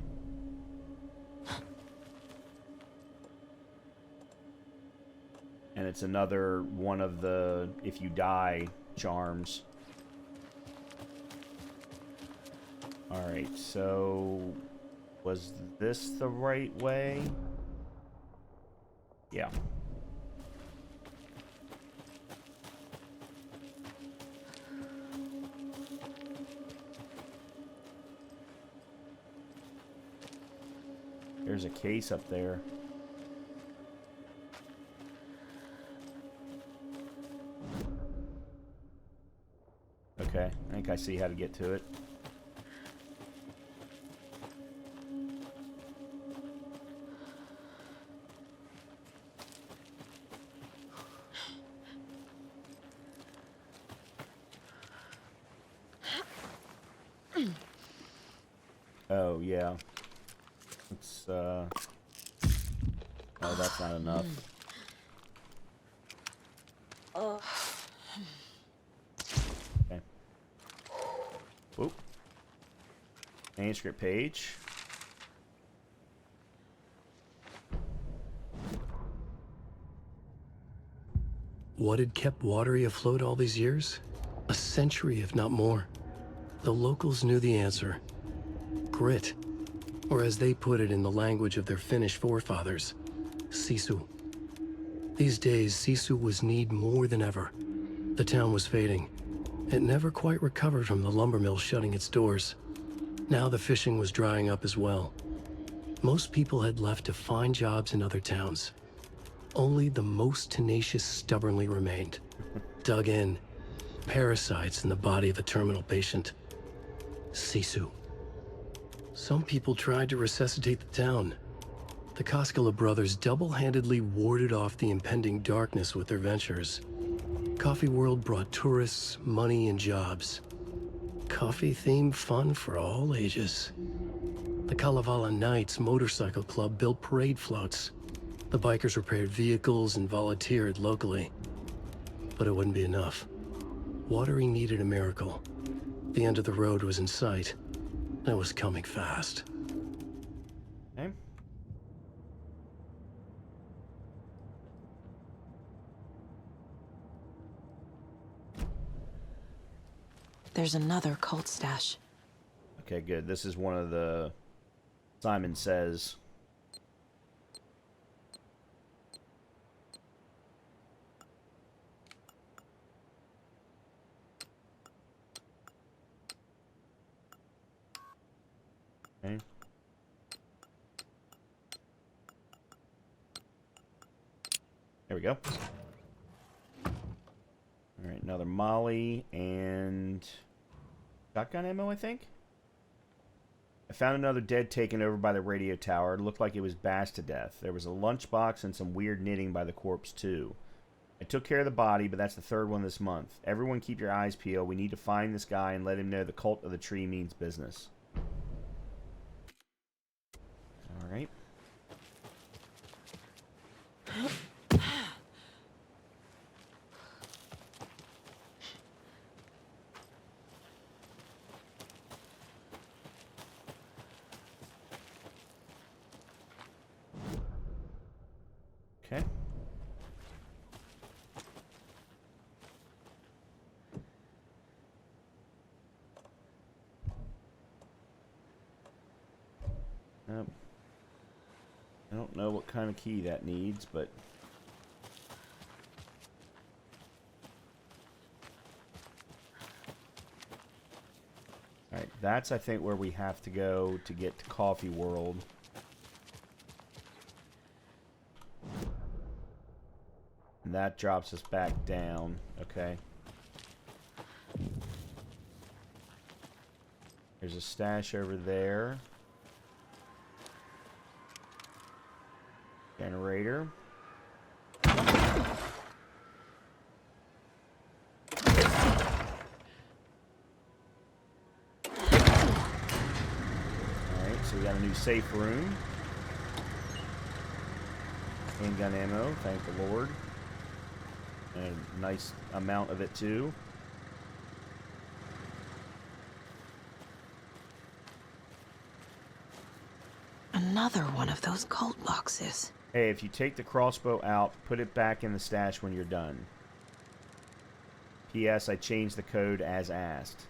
And it's another one of the if you die charms. Alright, so was this the right way? Yeah. There's a case up there. Okay, I think I see how to get to it. Oh, yeah. It's, oh, that's not enough. Okay. Whoop. Manuscript page. What had kept Watery afloat all these years? A century, if not more. The locals knew the answer. Grit. Or as they put it in the language of their Finnish forefathers, sisu. These days, sisu was needed more than ever. The town was fading. It never quite recovered from the lumber mill shutting its doors. Now the fishing was drying up as well. Most people had left to find jobs in other towns. Only the most tenacious stubbornly remained. Dug in. Parasites in the body of a terminal patient. Sisu. Some people tried to resuscitate the town. The Koskela brothers double-handedly warded off the impending darkness with their ventures. Coffee World brought tourists, money, and jobs. Coffee-themed fun for all ages. The Kalevala Knights Motorcycle Club built parade floats. The bikers repaired vehicles and volunteered locally. But it wouldn't be enough. Watery needed a miracle. The end of the road was in sight. It was coming fast. Okay. There's another cult stash. Okay, good. This is one of the Simon Says. Okay. There we go. Alright, another Molly and shotgun ammo, I think? I found another dead taken over by the radio tower. It looked like it was bashed to death. There was a lunchbox and some weird knitting by the corpse, too. I took care of the body, but that's the third one this month. Everyone keep your eyes peeled. We need to find this guy and let him know the cult of the tree means business. Alright. Okay. I don't know what kind of key that needs, but... Alright, that's, I think, where we have to go to get to Coffee World. And that drops us back down. Okay. There's a stash over there. Generator. Alright, so we got a new safe room. Handgun ammo, thank the Lord. And a nice amount of it too. Another one of those cult boxes. Hey, if you take the crossbow out, put it back in the stash when you're done. P.S. I changed the code as asked.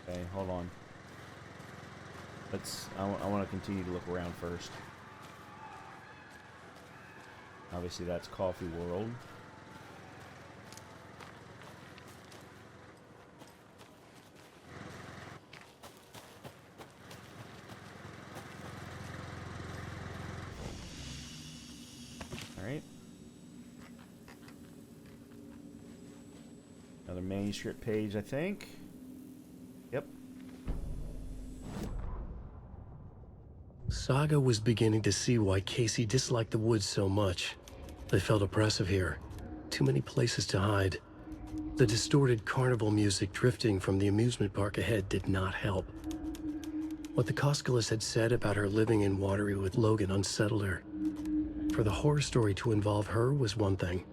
Okay, hold on. I want to continue to look around first. Obviously that's Coffee World. Alright. Another manuscript page, I think. Yep. Saga was beginning to see why Casey disliked the woods so much. They felt oppressive here. Too many places to hide. The distorted carnival music drifting from the amusement park ahead did not help. What the Koskalis had said about her living in Watery with Logan unsettled her. For the horror story to involve her was one thing,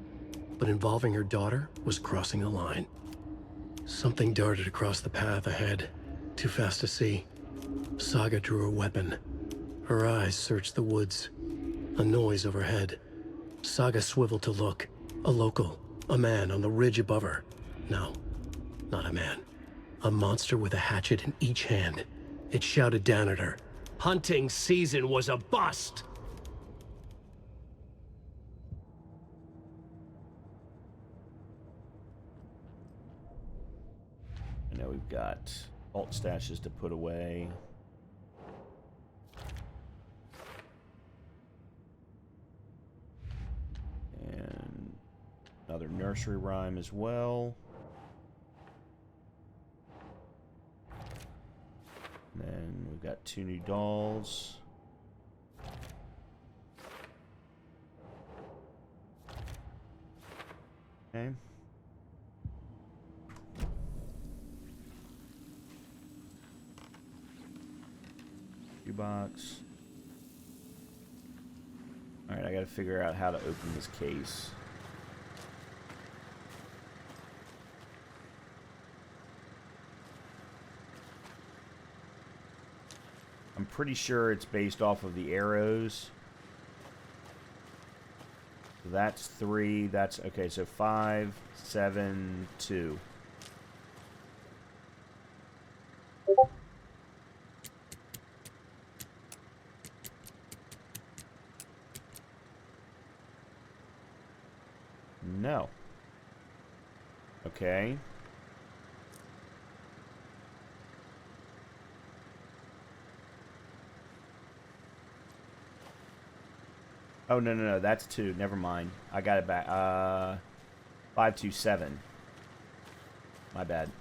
but involving her daughter was crossing a line. Something darted across the path ahead, too fast to see. Saga drew a weapon. Her eyes searched the woods. A noise overhead. Saga swiveled to look. A local. A man on the ridge above her. No, not a man. A monster with a hatchet in each hand. It shouted down at her. Hunting season was a bust! I know we've got alt stashes to put away. And another nursery rhyme as well. And then we've got 2 new dolls. Okay. Box. Alright, I gotta figure out how to open this case. I'm pretty sure it's based off of the arrows. So that's 3. That's okay, so 5, 7, 2. No. Okay. Oh, no. That's 2. Never mind. I got it back. 527. My bad.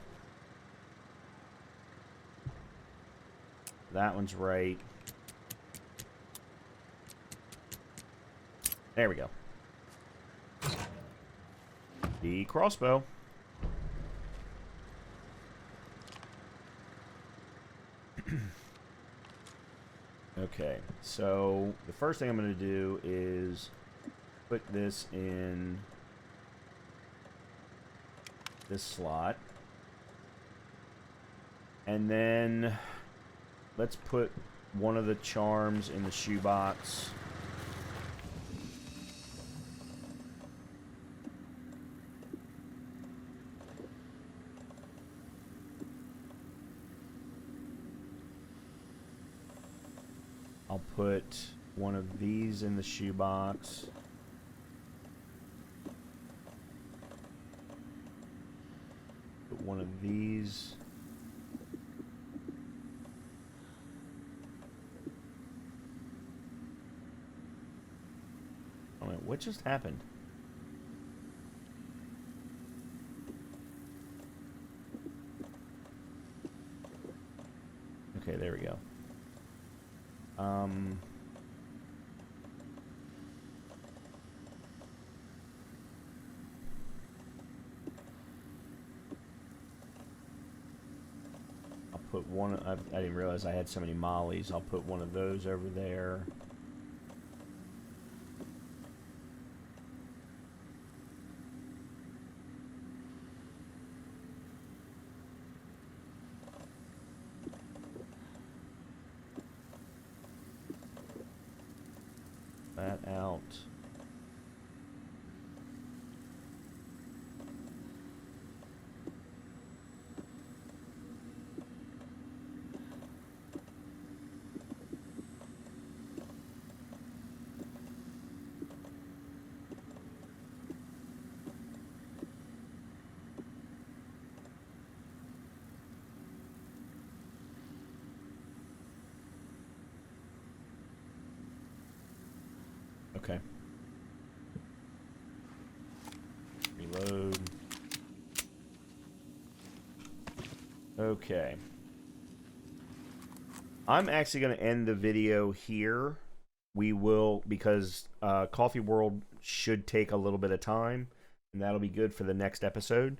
That one's right. There we go. The crossbow. Okay, so the first thing I'm going to do is put this in this slot. And then let's put one of the charms in the shoebox. I'll put one of these in the shoebox. Put one of these. Oh, wait, what just happened? Okay, there we go. I'll put one. I didn't realize I had so many mollies. I'll put one of those over there. that out. Okay. Reload. Okay. I'm actually going to end the video here. We will, because Coffee World should take a little bit of time, and that'll be good for the next episode.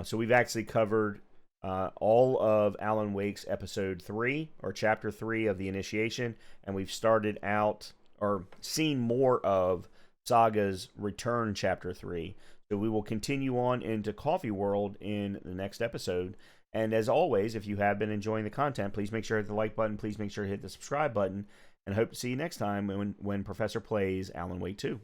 So we've actually covered all of Alan Wake's episode 3, or chapter 3 of the initiation, and we've started out, or seen more of Saga's Return chapter 3. So we will continue on into Coffee World in the next episode. And as always, if you have been enjoying the content, please make sure to hit the like button. Please make sure to hit the subscribe button. And I hope to see you next time when Professor plays Alan Wake 2.